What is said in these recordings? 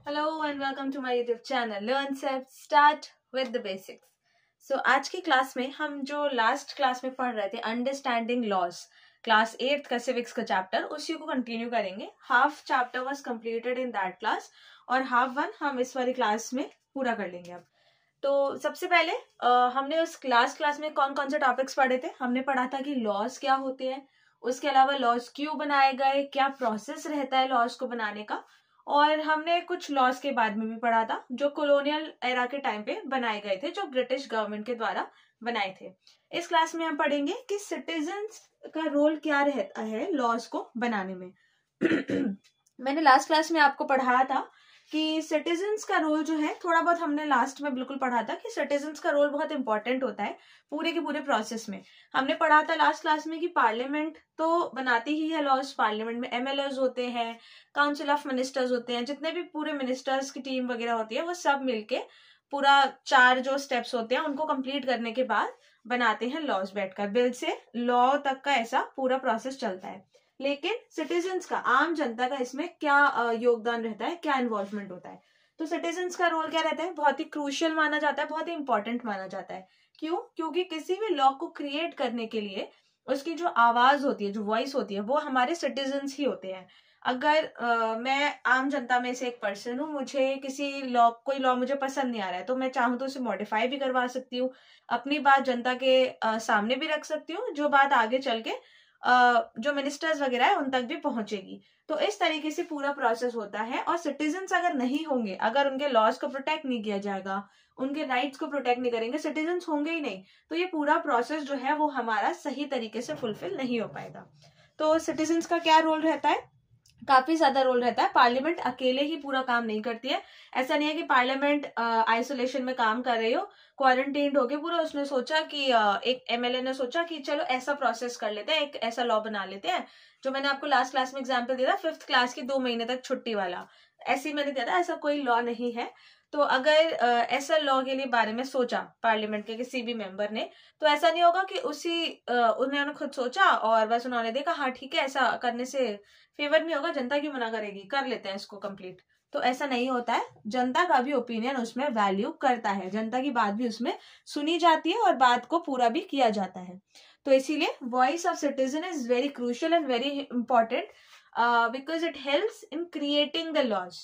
Hello and welcome to my YouTube channel Learn Self Start with the Basics. So आज की class में हम जो लास्ट क्लास में पढ़ रहे थे अंडरस्टैंडिंग लॉज क्लास 8th का सिविक्स का चैप्टर उसी को कंटिन्यू करेंगे. Half chapter was completed in that class और हाफ वन हम इस वाली क्लास में पूरा कर लेंगे. अब तो सबसे पहले हमने उस क्लास में कौन कौन से टॉपिक्स पढ़े थे. हमने पढ़ा था कि लॉज क्या होते हैं, उसके अलावा लॉज क्यों बनाए गए, क्या प्रोसेस रहता है लॉज को बनाने का, और हमने कुछ लॉज के बारे में भी पढ़ा था जो कॉलोनियल एरा के टाइम पे बनाए गए थे, जो ब्रिटिश गवर्नमेंट के द्वारा बनाए थे. इस क्लास में हम पढ़ेंगे कि सिटीजन्स का रोल क्या रहता है लॉज को बनाने में. मैंने लास्ट क्लास में आपको पढ़ाया था कि सिटीजन्स का रोल जो है, थोड़ा बहुत हमने लास्ट में बिल्कुल पढ़ा था कि सिटीजन्स का रोल बहुत इंपॉर्टेंट होता है पूरे के पूरे प्रोसेस में. हमने पढ़ा था लास्ट क्लास में कि पार्लियामेंट तो बनाती ही है लॉज. पार्लियामेंट में एमएलएज होते हैं, काउंसिल ऑफ मिनिस्टर्स होते हैं, जितने भी पूरे मिनिस्टर्स की टीम वगैरह होती है वो सब मिलके पूरा 4 जो स्टेप्स होते हैं उनको कंप्लीट करने के बाद बनाते हैं लॉज. बैठकर बिल से लॉ तक का ऐसा पूरा प्रोसेस चलता है. लेकिन सिटीजन्स का, आम जनता का इसमें क्या योगदान रहता है, क्या इन्वॉल्वमेंट होता है. तो सिटीजन्स का रोल क्या रहता है, बहुत ही क्रूशियल माना जाता है, बहुत ही इंपॉर्टेंट माना जाता है. क्यों? क्योंकि किसी भी लॉ को क्रिएट करने के लिए उसकी जो आवाज होती है, जो वॉइस होती है, वो हमारे सिटीजन्स ही होते हैं. अगर मैं आम जनता में से एक पर्सन हूँ, मुझे कोई लॉ मुझे पसंद नहीं आ रहा है, तो मैं चाहूँ तो उसे मॉडिफाई भी करवा सकती हूँ, अपनी बात जनता के सामने भी रख सकती हूँ, जो बात आगे चल के जो मिनिस्टर्स वगैरह है उन तक भी पहुंचेगी. तो इस तरीके से पूरा प्रोसेस होता है. और सिटीजन्स अगर नहीं होंगे, अगर उनके लॉज को प्रोटेक्ट नहीं किया जाएगा, उनके राइट्स को प्रोटेक्ट नहीं करेंगे, सिटीजन्स होंगे ही नहीं, तो ये पूरा प्रोसेस जो है वो हमारा सही तरीके से फुलफिल नहीं हो पाएगा. तो सिटीजन्स का क्या रोल रहता है, काफी ज्यादा रोल रहता है. पार्लियामेंट अकेले ही पूरा काम नहीं करती है. ऐसा नहीं है कि पार्लियामेंट आइसोलेशन में काम कर रही हो, क्वारंटीन होके पूरा उसने सोचा कि एक एमएलए ने सोचा कि चलो ऐसा प्रोसेस कर लेते हैं, एक ऐसा लॉ बना लेते हैं. जो मैंने आपको लास्ट क्लास में एग्जाम्पल दिया था 5th क्लास की 2 महीने तक छुट्टी वाला, ऐसे मैंने दिया था. ऐसा कोई लॉ नहीं है. तो अगर ऐसा लॉ के लिए बारे में सोचा पार्लियामेंट के किसी भी मेंबर ने, तो ऐसा नहीं होगा कि उन्होंने खुद सोचा और बस उन्होंने देखा हाँ ठीक है ऐसा करने से फेवर नहीं होगा, जनता क्यों मना करेगी, कर लेते हैं इसको कंप्लीट. तो ऐसा नहीं होता है. जनता का भी ओपिनियन उसमें वैल्यू करता है, जनता की बात भी उसमें सुनी जाती है और बात को पूरा भी किया जाता है. तो इसीलिए voice of citizen is very crucial and very important because it helps in creating the laws.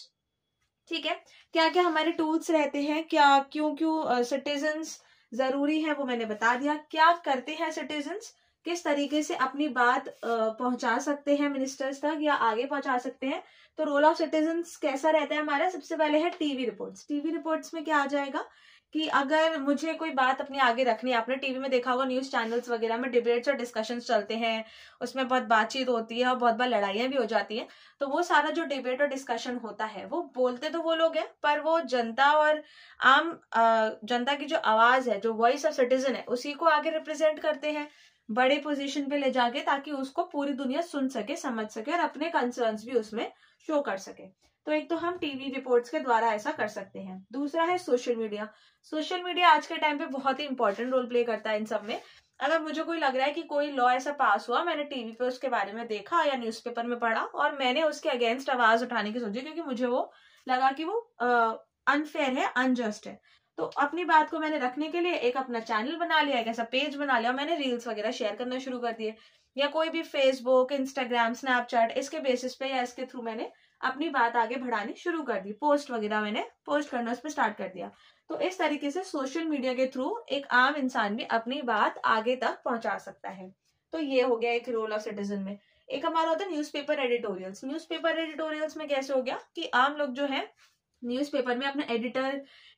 ठीक है, क्या क्या हमारे टूल्स रहते हैं, क्या क्यों क्यों सिटीजन्स जरूरी है वो मैंने बता दिया. क्या करते हैं सिटीजन्स, किस तरीके से अपनी बात पहुंचा सकते हैं मिनिस्टर्स तक या आगे पहुंचा सकते हैं. तो रोल ऑफ सिटीजन्स कैसा रहता है हमारा. सबसे पहले है टीवी रिपोर्ट्स. टीवी रिपोर्ट्स में क्या आ जाएगा कि अगर मुझे कोई बात अपनी आगे रखनी है, आपने टीवी में देखा होगा न्यूज चैनल्स वगैरह में डिबेट्स और डिस्कशंस चलते हैं, उसमें बहुत बातचीत होती है और बहुत बार लड़ाइयां भी हो जाती हैं. तो वो सारा जो डिबेट और डिस्कशन होता है वो बोलते तो वो लोग हैं, पर वो जनता और आम जनता की जो आवाज है, जो वॉइस ऑफ सिटीजन है, उसी को आगे रिप्रेजेंट करते हैं बड़े पोजीशन पे ले जाके, ताकि उसको पूरी दुनिया सुन सके, समझ सके और अपने कंसर्न्स भी उसमें शो कर सके. तो एक तो हम टीवी रिपोर्ट्स के द्वारा ऐसा कर सकते हैं. दूसरा है सोशल मीडिया. सोशल मीडिया आज के टाइम पे बहुत ही इंपॉर्टेंट रोल प्ले करता है इन सब में. अगर मुझे कोई लग रहा है कि कोई लॉ ऐसा पास हुआ, मैंने टीवी पे उसके बारे में देखा या न्यूज़पेपर में पढ़ा और मैंने उसके अगेंस्ट आवाज उठाने की सोची क्योंकि मुझे वो लगा कि वो अनफेयर है, अनजस्ट है, तो अपनी बात को मैंने रखने के लिए एक अपना चैनल बना लिया, एक ऐसा पेज बना लिया, मैंने रील्स वगैरह शेयर करना शुरू कर दिए, या कोई भी फेसबुक, इंस्टाग्राम, स्नैपचैट, इसके बेसिस पे या इसके थ्रू मैंने अपनी बात आगे बढ़ानी शुरू कर दी. पोस्ट वगैरह मैंने पोस्ट करना उस पर स्टार्ट कर दिया. तो इस तरीके से सोशल मीडिया के थ्रू एक आम इंसान भी अपनी बात आगे तक पहुंचा सकता है. तो ये हो गया एक रोल ऑफ सिटीजन में. एक हमारा होता है न्यूज़पेपर एडिटोरियल्स. न्यूज़पेपर एडिटोरियल्स में कैसे हो गया कि आम लोग जो है न्यूज़पेपर में अपना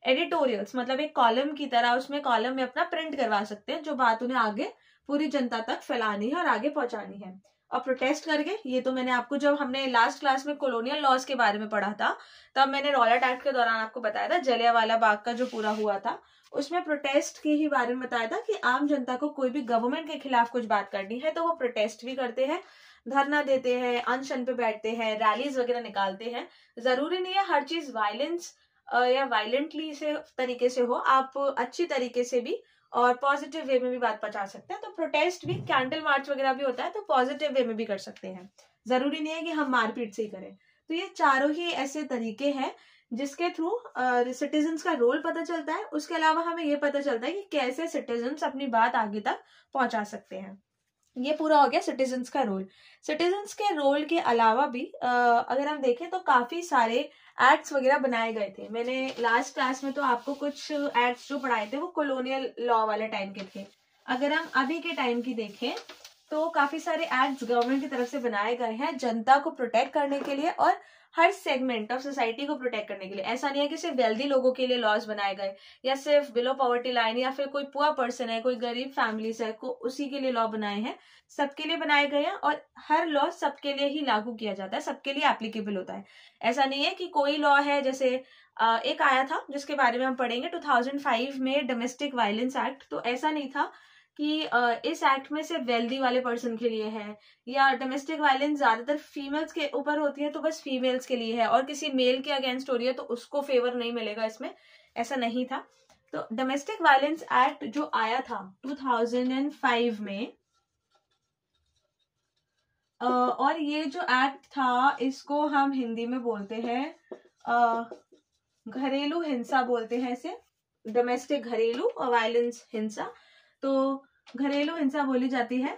एडिटोरियल्स मतलब एक कॉलम की तरह उसमें कॉलम में अपना प्रिंट करवा सकते हैं, जो बात उन्हें आगे पूरी जनता तक फैलानी है और आगे पहुंचानी है. और प्रोटेस्ट करके, ये तो मैंने आपको जब हमने लास्ट क्लास में कॉलोनियल लॉज के बारे में पढ़ा था तब मैंने रॉलेट एक्ट के दौरान आपको बताया था, जलियांवाला बाग का जो पूरा हुआ था उसमें प्रोटेस्ट के ही बारे में बताया था कि आम जनता को कोई भी गवर्नमेंट के खिलाफ कुछ बात करनी है तो वो प्रोटेस्ट भी करते हैं, धरना देते हैं, अनशन पे बैठते हैं, रैलीज वगैरह निकालते हैं. जरूरी नहीं है हर चीज वायलेंस या वायलेंटली से तरीके से हो, आप अच्छी तरीके से भी और पॉजिटिव वे में भी बात पहुंचा सकते हैं. तो प्रोटेस्ट भी, कैंडल मार्च वगैरह भी होता है तो पॉजिटिव वे में भी कर सकते हैं, जरूरी नहीं है कि हम मारपीट से ही करें. तो ये चारों ही ऐसे तरीके हैं जिसके थ्रू सिटीजन्स का रोल पता चलता है। उसके अलावा हमें ये पता चलता है कि कैसे सिटीजन्स अपनी बात आगे तक पहुंचा सकते हैं। ये पूरा हो गया सिटीजन्स का रोल। सिटीजन्स के रोल के अलावा भी अगर हम देखें तो काफी सारे एक्ट्स वगैरह बनाए गए थे। मैंने लास्ट क्लास में तो आपको कुछ एक्ट्स जो पढ़ाए थे वो कॉलोनियल लॉ वाले टाइम के थे। अगर हम अभी के टाइम की देखें तो काफी सारे एक्ट्स गवर्नमेंट की तरफ से बनाए गए हैं जनता को प्रोटेक्ट करने के लिए और हर सेगमेंट ऑफ सोसाइटी को प्रोटेक्ट करने के लिए। ऐसा नहीं है कि सिर्फ वेल्दी लोगों के लिए लॉज बनाए गए या सिर्फ बिलो पॉवर्टी लाइन या फिर कोई पुअर पर्सन है, कोई गरीब फैमिलीज है, उसी के लिए लॉ बनाए हैं। सबके लिए बनाए गए हैं और हर लॉ सबके लिए ही लागू किया जाता है, सबके लिए एप्लीकेबल होता है। ऐसा नहीं है कि कोई लॉ है, जैसे एक आया था जिसके बारे में हम पढ़ेंगे 2005 में डोमेस्टिक वायलेंस एक्ट। तो ऐसा नहीं था कि इस एक्ट में सिर्फ वेल्दी वाले पर्सन के लिए है या डोमेस्टिक वायलेंस ज्यादातर फीमेल्स के ऊपर होती है तो बस फीमेल्स के लिए है और किसी मेल के अगेंस्ट हो रही है तो उसको फेवर नहीं मिलेगा इसमें, ऐसा नहीं था। तो डोमेस्टिक वायलेंस एक्ट जो आया था 2005 में, और ये जो एक्ट था इसको हम हिंदी में बोलते हैं घरेलू हिंसा बोलते हैं इसे, डोमेस्टिक घरेलू और वायलेंस हिंसा। तो घरेलू हिंसा बोली जाती है,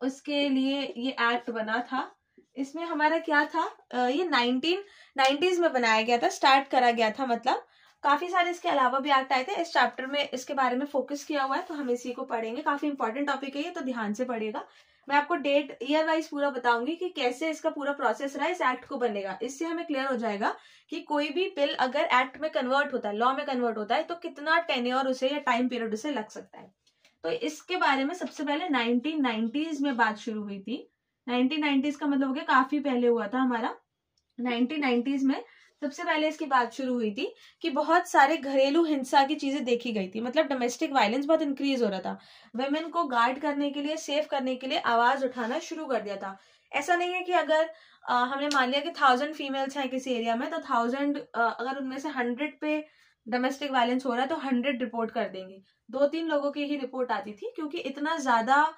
उसके लिए ये एक्ट बना था। इसमें हमारा क्या था, ये 1990s में बनाया गया था, स्टार्ट करा गया था। मतलब काफी सारे इसके अलावा भी एक्ट आए थे। इस चैप्टर में इसके बारे में फोकस किया हुआ है तो हम इसी को पढ़ेंगे। काफी इंपॉर्टेंट टॉपिक है ये, तो ध्यान से पढ़िएगा। मैं आपको डेट ईयर वाइज पूरा बताऊंगी कि कैसे इसका पूरा प्रोसेस रहा इस एक्ट को बनेगा। इससे हमें क्लियर हो जाएगा कि कोई भी बिल अगर एक्ट में कन्वर्ट होता है, लॉ में कन्वर्ट होता है, तो कितना टेन्योर उसे या टाइम पीरियड उसे लग सकता है। तो इसके बारे में सबसे पहले 1990s में बात शुरू हुई थी। 1990s का मतलब हो गया काफी पहले हुआ था हमारा। 1990s में सबसे पहले इसकी बात शुरू हुई थी कि बहुत सारे घरेलू हिंसा की चीजें देखी गई थी। मतलब डोमेस्टिक वायलेंस बहुत इंक्रीज हो रहा था। वुमेन को गार्ड करने के लिए, सेव करने के लिए आवाज उठाना शुरू कर दिया था। ऐसा नहीं है कि अगर हमने मान लिया कि 1000 फीमेल्स हैं किसी एरिया में तो 1000 अगर उनमें से 100 पे डोमेस्टिक वायलेंस हो रहा है तो 100 रिपोर्ट कर देंगे। 2-3 लोगों की ही रिपोर्ट आती थी क्योंकि इतना ज्यादा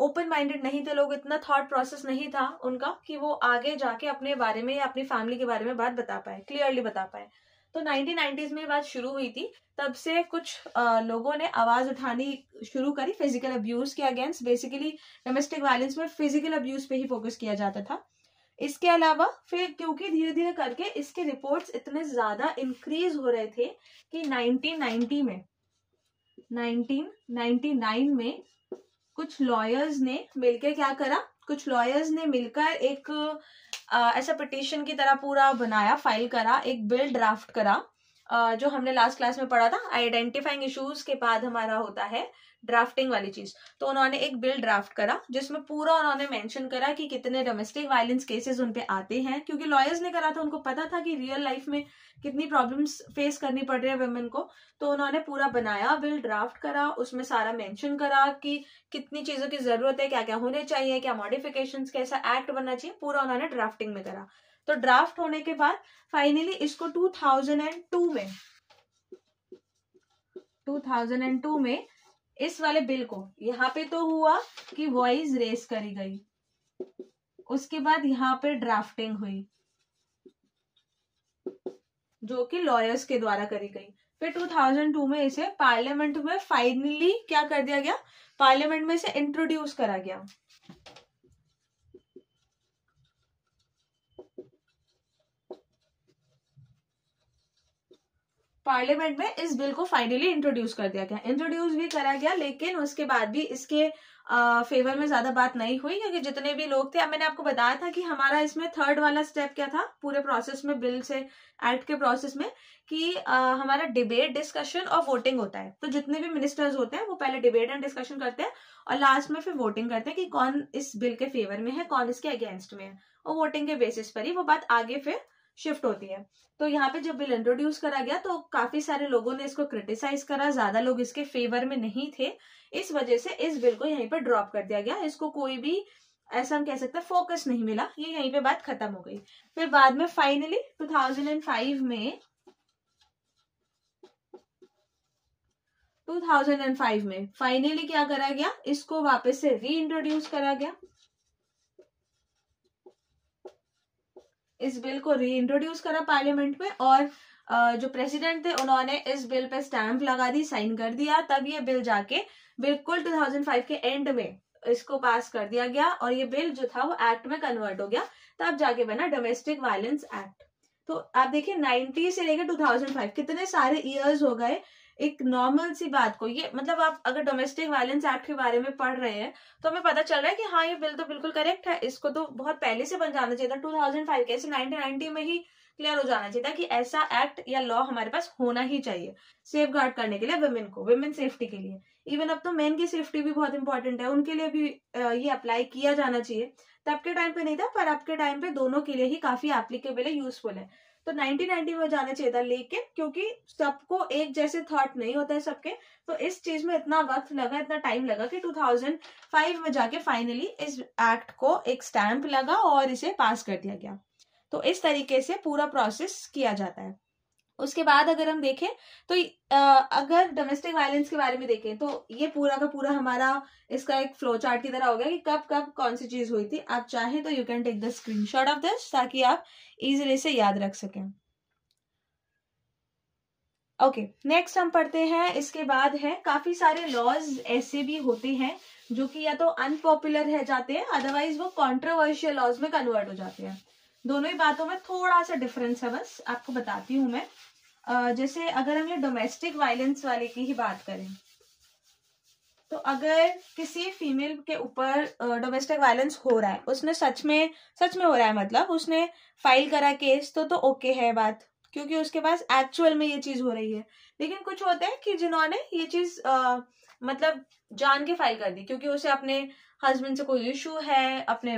ओपन माइंडेड नहीं थे लोग, इतना थॉट प्रोसेस नहीं था उनका कि वो आगे जाके अपने बारे में या अपनी फैमिली के बारे में बात बता पाए, क्लियरली बता पाए। तो 1990s में बात शुरू हुई थी। तब से कुछ लोगों ने आवाज उठानी शुरू करी फिजिकल अब्यूज के अगेंस्ट। बेसिकली डोमेस्टिक वायलेंस में फिजिकल अब्यूज पे ही फोकस किया जाता था। इसके अलावा फिर क्योंकि धीरे धीरे करके इसके रिपोर्ट्स इतने ज्यादा इंक्रीज हो रहे थे कि 1999 में कुछ लॉयर्स ने मिलकर क्या करा, कुछ लॉयर्स ने मिलकर एक ऐसा पिटीशन की तरह पूरा बनाया, फाइल करा, एक बिल ड्राफ्ट करा। जो हमने लास्ट क्लास में पढ़ा था, आइडेंटिफाइंग इश्यूज के बाद हमारा होता है ड्राफ्टिंग वाली चीज। तो उन्होंने एक बिल ड्राफ्ट करा जिसमें पूरा उन्होंने मेंशन करा कि कितने डोमेस्टिक वायलेंस केसेस उनपे आते हैं, क्योंकि लॉयर्स ने करा था, उनको पता था कि रियल लाइफ में कितनी प्रॉब्लम्स फेस करनी पड़ रही है वुमेन को। तो उन्होंने पूरा बनाया, बिल ड्राफ्ट करा, उसमें सारा मेंशन करा कि कितनी चीजों की जरूरत है, क्या क्या होने चाहिए, क्या मॉडिफिकेशंस, कैसा एक्ट बनना चाहिए, पूरा उन्होंने ड्राफ्टिंग में करा। तो ड्राफ्ट होने के बाद फाइनली इसको 2002 में इस वाले बिल को, यहाँ पे तो हुआ कि वॉइस रेस करी गई, उसके बाद यहाँ पे ड्राफ्टिंग हुई जो कि लॉयर्स के द्वारा करी गई। फिर 2002 में इसे पार्लियामेंट में फाइनली क्या कर दिया गया, पार्लियामेंट में इसे इंट्रोड्यूस करा गया। पार्लियामेंट में इस बिल को फाइनली इंट्रोड्यूस कर दिया गया। इंट्रोड्यूस भी करा गया लेकिन उसके बाद भी इसके फेवर में ज्यादा बात नहीं हुई, क्योंकि जितने भी लोग थे, अब मैंने आपको बताया था कि हमारा इसमें थर्ड वाला स्टेप क्या था पूरे प्रोसेस में, बिल से एक्ट के प्रोसेस में, कि हमारा डिबेट, डिस्कशन और वोटिंग होता है। तो जितने भी मिनिस्टर्स होते हैं वो पहले डिबेट एंड डिस्कशन करते हैं और लास्ट में फिर वोटिंग करते हैं कि कौन इस बिल के फेवर में है, कौन इसके अगेंस्ट में है, और वोटिंग के बेसिस पर ही वो बात आगे फिर शिफ्ट होती है। तो यहाँ पे जब बिल इंट्रोड्यूस करा गया तो काफी सारे लोगों ने इसको क्रिटिसाइज करा, ज्यादा लोग इसके फेवर में नहीं थे, इस वजह से इस बिल को यहीं पर ड्रॉप कर दिया गया। इसको कोई भी, ऐसा हम कह सकते हैं, फोकस नहीं मिला, ये यहीं पे बात खत्म हो गई। फिर बाद में फाइनली 2005 में फाइनली क्या करा गया, इसको वापस से री इंट्रोड्यूस करा गया। इस बिल को रीइंट्रोड्यूस करा पार्लियामेंट में, और जो प्रेसिडेंट थे उन्होंने इस बिल पे स्टैंप लगा दी, साइन कर दिया, तब ये बिल जाके बिल्कुल 2005 के एंड में इसको पास कर दिया गया, और ये बिल जो था वो एक्ट में कन्वर्ट हो गया, तब जाके बना डोमेस्टिक वायलेंस एक्ट। तो आप देखिए 90 से लेकर 2005 कितने सारे ईयर्स हो गए एक नॉर्मल सी बात को। ये मतलब आप अगर डोमेस्टिक वायलेंस एक्ट के बारे में पढ़ रहे हैं तो हमें पता चल रहा है कि हाँ ये बिल तो बिल्कुल करेक्ट है, इसको तो बहुत पहले से बन जाना चाहिए था, 2005 कैसे 1990 में ही क्लियर हो जाना चाहिए था कि ऐसा एक्ट या लॉ हमारे पास होना ही चाहिए सेफ गार्ड करने के लिए वुमेन को, वुमेन सेफ्टी के लिए। इवन अब तो मेन की सेफ्टी भी बहुत इंपॉर्टेंट है, उनके लिए भी ये अप्लाई किया जाना चाहिए। तब के टाइम पे नहीं था, पर अब के टाइम पे दोनों के लिए ही काफी एप्लीकेबल है, यूजफुल है। तो 1990 में जाना चाहिए था, लेकिन क्योंकि सबको एक जैसे थॉट नहीं होता है सबके, तो इस चीज में इतना वक्त लगा, इतना टाइम लगा कि 2005 में जाके फाइनली इस एक्ट को एक स्टैंप लगा और इसे पास कर दिया गया। तो इस तरीके से पूरा प्रोसेस किया जाता है। उसके बाद अगर हम देखें तो अगर डोमेस्टिक वायलेंस के बारे में देखें तो ये पूरा का पूरा हमारा इसका एक फ्लो चार्ट की तरह हो गया कि कब कब कौन सी चीज हुई थी। आप चाहें तो you can take the screenshot of this ताकि आप इजीली से याद रख सकें। ओके, नेक्स्ट हम पढ़ते हैं। इसके बाद है काफी सारे लॉज ऐसे भी होते हैं जो कि या तो अनपॉपुलर है जाते हैं, अदरवाइज वो कॉन्ट्रोवर्शियल लॉज में कन्वर्ट हो जाते हैं। दोनों ही बातों में थोड़ा सा डिफरेंस है, बस आपको बताती हूँ मैं। जैसे अगर हम ये डोमेस्टिक वायलेंस वाले की ही बात करें तो अगर किसी फीमेल के ऊपर डोमेस्टिक वायलेंस हो रहा है, उसने सच में हो रहा है, मतलब उसने फाइल करा केस, तो ओके है बात, क्योंकि उसके पास एक्चुअल में ये चीज हो रही है। लेकिन कुछ होते हैं कि जिन्होंने ये चीज मतलब जान के फाइल कर दी, क्योंकि उसे अपने हस्बैंड से कोई इशू है, अपने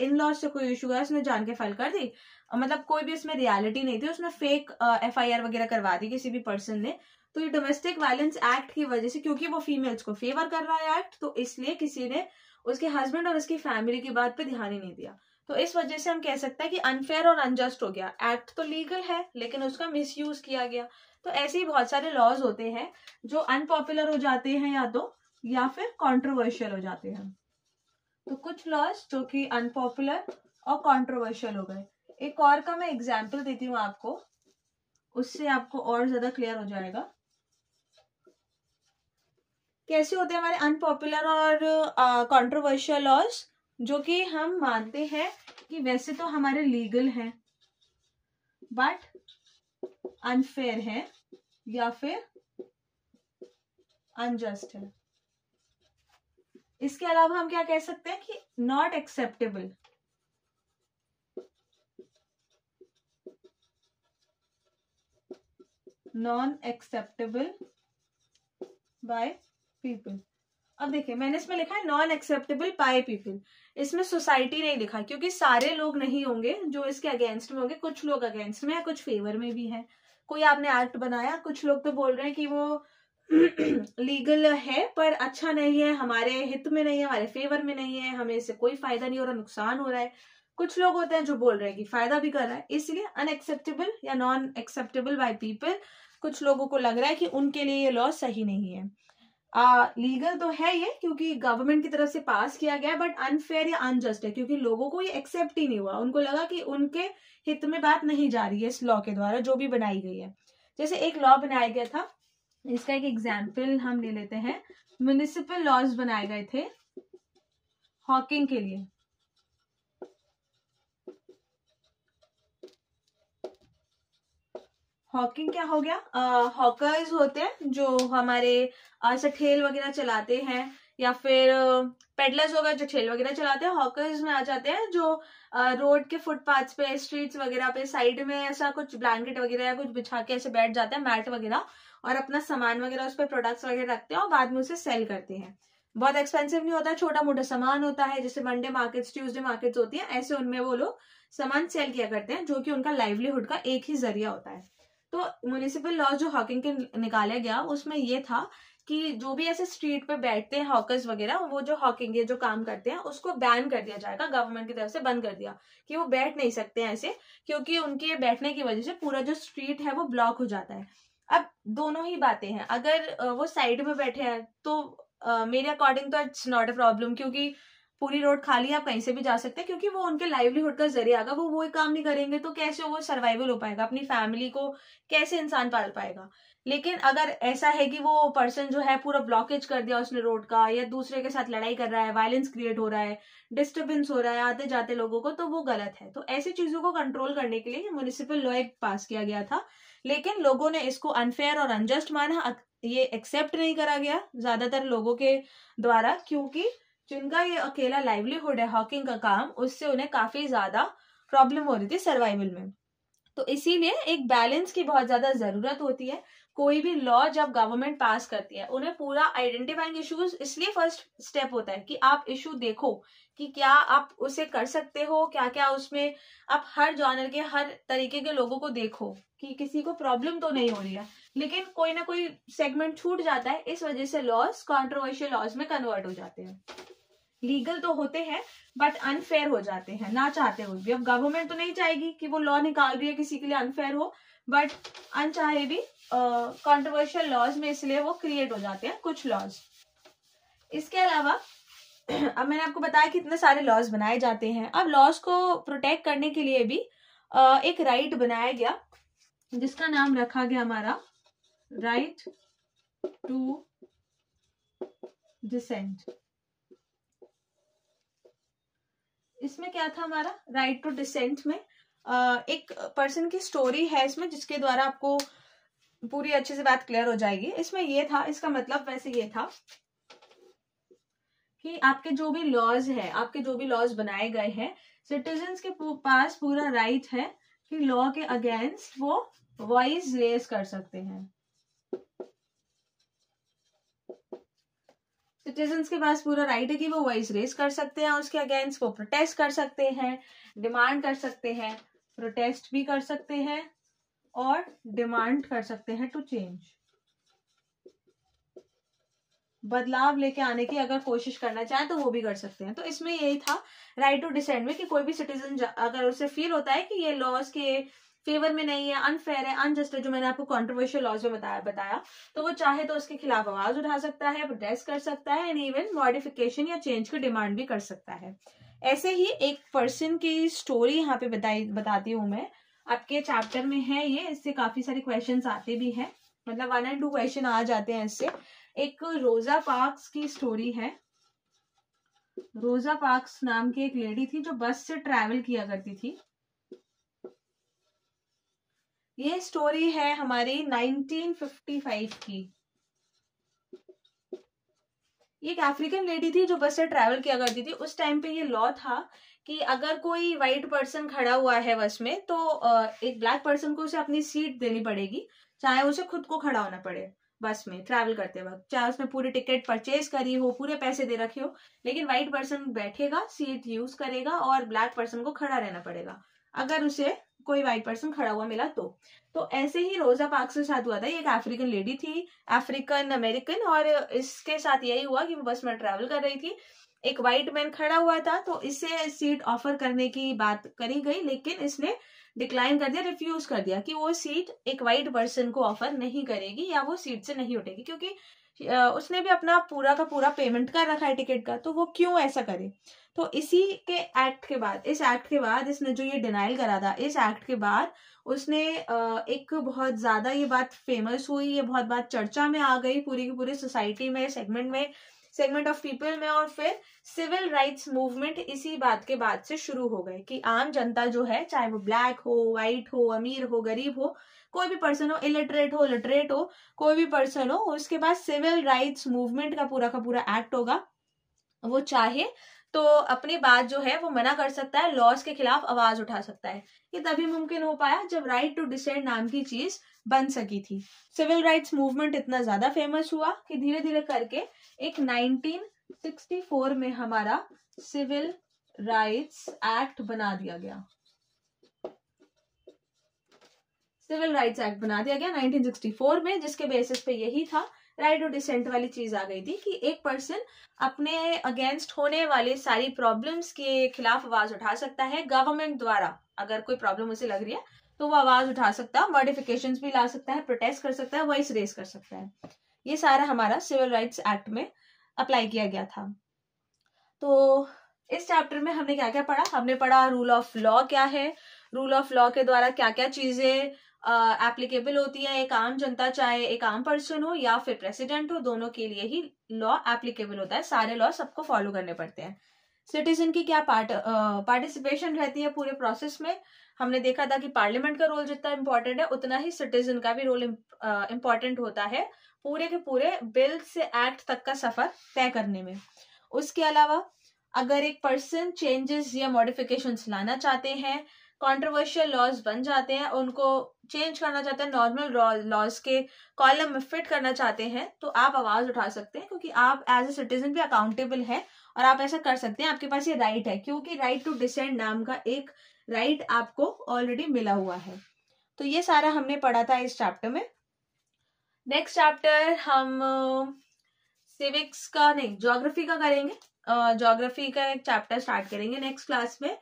इन लॉज से कोई इशू है, उसने जान के फाइल कर दी। मतलब कोई भी उसमें रियलिटी नहीं थी, उसने फेक FIR वगैरह करवा दी किसी भी पर्सन ने। तो ये डोमेस्टिक वायलेंस एक्ट की वजह से, क्योंकि वो फीमेल्स को फेवर कर रहा है एक्ट, तो इसलिए किसी ने उसके हस्बैंड और उसकी फैमिली की बात पे ध्यान ही नहीं दिया। तो इस वजह से हम कह सकते हैं कि अनफेयर और अनजस्ट हो गया। एक्ट तो लीगल है लेकिन उसका मिसयूज किया गया। तो ऐसे ही बहुत सारे लॉज होते हैं जो अनपॉपुलर हो जाते हैं या फिर कॉन्ट्रोवर्शियल हो जाते हैं। तो कुछ लॉज जो कि अनपॉपुलर और कॉन्ट्रोवर्शियल हो गए। एक और का मैं एग्जाम्पल देती हूँ आपको, उससे आपको और ज्यादा क्लियर हो जाएगा कैसे होते हैं हमारे अनपॉपुलर और कॉन्ट्रोवर्शियल लॉज, जो कि हम मानते हैं कि वैसे तो हमारे लीगल हैं बट अनफेयर है या फिर अनजस्ट है। इसके अलावा हम क्या कह सकते हैं कि not acceptable, non acceptable by people. अब देखिए मैंने इसमें लिखा है नॉन एक्सेप्टेबल बाय पीपल, इसमें सोसाइटी नहीं लिखा, क्योंकि सारे लोग नहीं होंगे जो इसके अगेंस्ट में होंगे। कुछ लोग अगेंस्ट में है, कुछ फेवर में भी है। कोई आपने एक्ट बनाया, कुछ लोग तो बोल रहे हैं कि वो लीगल है पर अच्छा नहीं है, हमारे हित में नहीं है, हमारे फेवर में नहीं है, हमें इससे कोई फायदा नहीं हो रहा, नुकसान हो रहा है। कुछ लोग होते हैं जो बोल रहे हैं कि फायदा भी कर रहा है, इसलिए अनएक्सेप्टेबल या नॉन एक्सेप्टेबल बाय पीपल। कुछ लोगों को लग रहा है कि उनके लिए ये लॉ सही नहीं है। लीगल तो है ये क्योंकि गवर्नमेंट की तरफ से पास किया गया, बट अनफेयर या अनजस्ट है क्योंकि लोगों को ये एक्सेप्ट ही नहीं हुआ। उनको लगा कि उनके हित में बात नहीं जा रही है इस लॉ के द्वारा जो भी बनाई गई है। जैसे एक लॉ बनाया गया था, इसका एक एग्जाम्पल हम ले लेते हैं। म्युनिसिपल लॉज बनाए गए थे हॉकिंग के लिए। हॉकिंग क्या हो गया? हॉकर्स होते हैं जो हमारे ऐसे ठेल वगैरह चलाते हैं, या फिर पेडलर्स हो गए जो ठेल वगैरह चलाते हैं। हॉकर्स में आ जाते हैं जो रोड के फुटपाथ पे, स्ट्रीट्स वगैरह पे साइड में ऐसा कुछ ब्लैंकेट वगैरह या कुछ बिछा के ऐसे बैठ जाते हैं, मैट वगैरह, और अपना सामान वगैरह उस पर प्रोडक्ट्स वगैरह रखते हैं और बाद में उसे सेल करते हैं। बहुत एक्सपेंसिव नहीं होता, छोटा मोटा सामान होता है, जैसे मंडे मार्केट्स, ट्यूसडे मार्केट्स होती है, ऐसे उनमें वो लोग सामान सेल किया करते हैं, जो कि उनका लाइवलीहुड का एक ही जरिया होता है। तो म्युनिसिपल लॉ जो हॉकिंग के निकाला गया उसमें ये था कि जो भी ऐसे स्ट्रीट पे बैठते हैं हॉकर्स वगैरह, वो जो हॉकिंग के जो काम करते हैं उसको बैन कर दिया जाएगा, गवर्नमेंट की तरफ से बंद कर दिया कि वो बैठ नहीं सकते हैं ऐसे, क्योंकि उनके बैठने की वजह से पूरा जो स्ट्रीट है वो ब्लॉक हो जाता है। अब दोनों ही बातें हैं, अगर वो साइड में बैठे हैं तो मेरे अकॉर्डिंग तो इट्स नॉट अ प्रॉब्लम, क्योंकि पूरी रोड खाली, आप कहीं से भी जा सकते हैं, क्योंकि वो उनके लाइवलीहुड का जरिया होगा। वो काम नहीं करेंगे तो कैसे वो सर्वाइवल हो पाएगा, अपनी फैमिली को कैसे इंसान पाल पाएगा। लेकिन अगर ऐसा है कि वो पर्सन जो है पूरा ब्लॉकेज कर दिया उसने रोड का, या दूसरे के साथ लड़ाई कर रहा है, वायलेंस क्रिएट हो रहा है, डिस्टर्बेंस हो रहा है आते जाते लोगों को, तो वो गलत है। तो ऐसी चीजों को कंट्रोल करने के लिए म्युनिसिपल लॉ एक पास किया गया था, लेकिन लोगों ने इसको अनफेयर और अनजस्ट माना। ये एक्सेप्ट नहीं करा गया ज्यादातर लोगों के द्वारा, क्योंकि जिनका ये अकेला लाइवलीहुड है हॉकिंग का काम, उससे उन्हें काफी ज्यादा प्रॉब्लम हो रही थी सर्वाइवल में। तो इसीलिए एक बैलेंस की बहुत ज्यादा जरूरत होती है। कोई भी लॉ जब गवर्नमेंट पास करती है, उन्हें पूरा आइडेंटिफाइंग इश्यूज, इसलिए फर्स्ट स्टेप होता है कि आप इशू देखो कि क्या आप उसे कर सकते हो, क्या क्या उसमें आप हर जॉनर के हर तरीके के लोगों को देखो कि किसी को प्रॉब्लम तो नहीं हो रही है। लेकिन कोई ना कोई सेगमेंट छूट जाता है, इस वजह से लॉज कॉन्ट्रोवर्शियल लॉज में कन्वर्ट हो जाते हैं। लीगल तो होते हैं बट अनफेयर हो जाते हैं ना चाहते हुए भी। अब गवर्नमेंट तो नहीं चाहेगी कि वो लॉ निकाल रही है किसी के लिए अनफेयर हो, बट अनचाहे भी कंट्रोवर्शियल लॉज में इसलिए वो क्रिएट हो जाते हैं कुछ लॉज। इसके अलावा अब मैंने आपको बताया कि इतने सारे लॉज बनाए जाते हैं। अब लॉज को प्रोटेक्ट करने के लिए भी एक राइट बनाया गया, जिसका नाम रखा गया हमारा राइट टू डिसेंट। इसमें क्या था हमारा राइट टू डिसेंट में एक पर्सन की स्टोरी है इसमें, जिसके द्वारा आपको पूरी अच्छे से बात क्लियर हो जाएगी। इसमें ये था, इसका मतलब वैसे ये था कि आपके जो भी लॉज है, आपके जो भी लॉज बनाए गए हैं, सिटीजन्स के पास पूरा राइट है कि लॉ के अगेंस्ट वो वॉइस रेज कर सकते हैं। सिटीजन्स के पास पूरा राइट है कि वो वॉइस रेज कर सकते हैं, उसके अगेंस्ट वो प्रोटेस्ट कर सकते हैं, डिमांड कर सकते हैं, प्रोटेस्ट भी कर सकते हैं और डिमांड कर सकते हैं टू चेंज, बदलाव लेके आने की अगर कोशिश करना चाहे तो वो भी कर सकते हैं। तो इसमें यही था राइट टू डिसेंट में कि कोई भी सिटीजन अगर उसे फील होता है कि ये लॉज के फेवर में नहीं है, अनफेयर है, अनजस्ट है, जो मैंने आपको कंट्रोवर्शियल लॉज में बताया, तो वो चाहे तो उसके खिलाफ आवाज उठा सकता है, प्रोटेस्ट कर सकता है, एंड इवन मॉडिफिकेशन या चेंज की डिमांड भी कर सकता है। ऐसे ही एक पर्सन की स्टोरी यहाँ पे बताती हूँ मैं, आपके चैप्टर में है ये, इससे काफी सारे क्वेश्चंस आते भी हैं, मतलब 1 और 2 क्वेश्चन आ जाते हैं इससे। एक रोजा पार्क्स की स्टोरी है। रोजा पार्क्स नाम की एक लेडी थी जो बस से ट्रैवल किया करती थी। ये स्टोरी है हमारी 1955 की। ये एक अफ्रीकन लेडी थी जो बस से ट्रैवल किया करती थी। उस टाइम पे ये लॉ था कि अगर कोई व्हाइट पर्सन खड़ा हुआ है बस में, तो एक ब्लैक पर्सन को उसे अपनी सीट देनी पड़ेगी, चाहे उसे खुद को खड़ा होना पड़े बस में ट्रैवल करते वक्त, चाहे उसने पूरी टिकट परचेज करी हो, पूरे पैसे दे रखे हो, लेकिन व्हाइट पर्सन बैठेगा, सीट यूज करेगा, और ब्लैक पर्सन को खड़ा रहना पड़ेगा अगर उसे कोई व्हाइट पर्सन खड़ा हुआ मिला तो ऐसे ही रोजा पार्क्स के साथ हुआ था। ये एक अफ्रीकन लेडी थी, अफ्रीकन अमेरिकन, और इसके साथ यही हुआ कि वो बस में ट्रैवल कर रही थी, एक व्हाइट मैन खड़ा हुआ था, तो इसे सीट ऑफर करने की बात करी गई, लेकिन इसने डिक्लाइन कर दिया, रिफ्यूज कर दिया कि वो सीट एक व्हाइट पर्सन को ऑफर नहीं करेगी या वो सीट से नहीं उठेगी, क्योंकि उसने भी अपना पूरा का पूरा पेमेंट कर रखा है टिकट का, तो वो क्यों ऐसा करे। तो इसी के एक्ट के बाद, इस एक्ट के बाद इसने जो ये डिनाइल करा था, इस एक्ट के बाद उसने एक बहुत ज्यादा ये बात फेमस हुई, ये बहुत बात चर्चा में आ गई पूरी की पूरी सोसाइटी में, सेगमेंट ऑफ पीपल में, और फिर सिविल राइट्स मूवमेंट इसी बात के बाद से शुरू हो गए कि आम जनता जो है, चाहे वो ब्लैक हो, व्हाइट हो, अमीर हो, गरीब हो, कोई भी पर्सन हो, इलिटरेट हो, लिटरेट हो, कोई भी पर्सन हो, उसके पास सिविल राइट्स मूवमेंट का पूरा एक्ट होगा। वो चाहे तो अपनी बात जो है वो मना कर सकता है, लॉज के खिलाफ आवाज उठा सकता है। ये तभी मुमकिन हो पाया जब राइट टू डिसेंट नाम की चीज बन सकी थी। सिविल राइट्स मूवमेंट इतना ज्यादा फेमस हुआ कि धीरे धीरे करके एक 1964 में हमारा सिविल राइट्स एक्ट बना दिया गया। सिविल राइट्स एक्ट बना दिया गया 1964 में, जिसके बेसिस पे यही था, राइट टू डिसेंट वाली चीज आ गई थी कि एक पर्सन अपने अगेंस्ट होने वाली सारी प्रॉब्लम्स के खिलाफ आवाज उठा सकता है गवर्नमेंट द्वारा। अगर कोई प्रॉब्लम उसे लग रही है तो वो आवाज उठा सकता है, मॉडिफिकेशंस भी ला सकता है, प्रोटेस्ट कर सकता है, वॉइस रेज कर सकता है। ये सारा हमारा सिविल राइट्स एक्ट में अप्लाई किया गया था। तो इस चैप्टर में हमने क्या क्या पढ़ा? हमने पढ़ा रूल ऑफ लॉ क्या है, रूल ऑफ लॉ के द्वारा क्या क्या चीजें एप्लीकेबल होती है, एक आम जनता चाहे एक आम पर्सन हो या फिर प्रेसिडेंट हो, दोनों के लिए ही लॉ एप्लीकेबल होता है, सारे लॉ सबको फॉलो करने पड़ते हैं। सिटीजन की क्या पार्टिसिपेशन रहती है पूरे प्रोसेस में? हमने देखा था कि पार्लियामेंट का रोल जितना इंपॉर्टेंट है उतना ही सिटीजन का भी रोल इंपॉर्टेंट होता है पूरे के पूरे बिल से एक्ट तक का सफर तय करने में। उसके अलावा अगर एक पर्सन चेंजेस या मॉडिफिकेशंस लाना चाहते हैं, कंट्रोवर्शियल लॉज बन जाते हैं, उनको चेंज करना चाहते हैं, नॉर्मल लॉज के कॉलम में फिट करना चाहते हैं, तो आप आवाज उठा सकते हैं, क्योंकि आप एज ए सिटीजन भी अकाउंटेबल हैं और आप ऐसा कर सकते हैं। आपके पास ये राइट है, क्योंकि राइट टू डिसेंड नाम का एक राइट आपको ऑलरेडी मिला हुआ है। तो ये सारा हमने पढ़ा था इस चैप्टर में। नेक्स्ट चैप्टर हम सिविक्स का नहीं, ज्योग्राफी का करेंगे। ज्योग्राफी का एक चैप्टर स्टार्ट करेंगे नेक्स्ट क्लास में।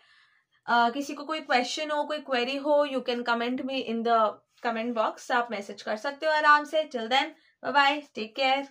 किसी को कोई क्वेश्चन हो, कोई क्वेरी हो, you can comment me in the comment box, आप मैसेज कर सकते हो आराम से। Till then bye bye, take care.